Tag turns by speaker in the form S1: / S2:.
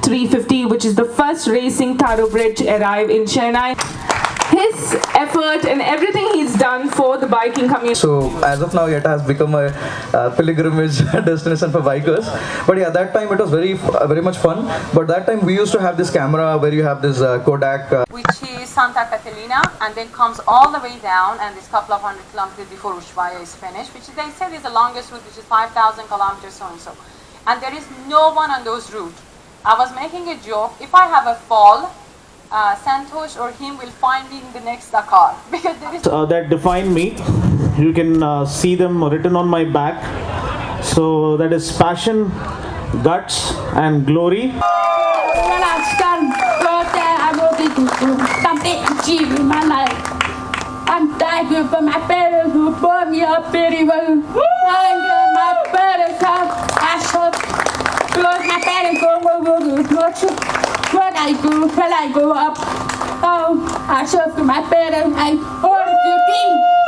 S1: RR310, which is the first racing thoroughbred to arrive in Chennai. His effort and everything he's done for the biking community.
S2: So as of now, it has become a pilgrimage destination for bikers. But yeah, that time it was very much fun. But that time we used to have this camera where you have this Kodak.
S3: Which is Santa Catalina, and then comes all the way down, and this couple of 100 kilometers before Ushuaia is finished, which they said is the longest route, which is 5,000 kilometers, so and so. And there is no one on those routes. I was making a joke, if I have a fall, Santosh or him will find me in the next Dakar, because there is
S4: that define me. You can see them written on my back. So that is passion, guts and glory.
S5: When I got there, I wanted to do something achieve in my life. I'm thankful for my parents who brought me up very well. My parents have close my parents go when I go up. Oh, I serve to my parents. I order to king.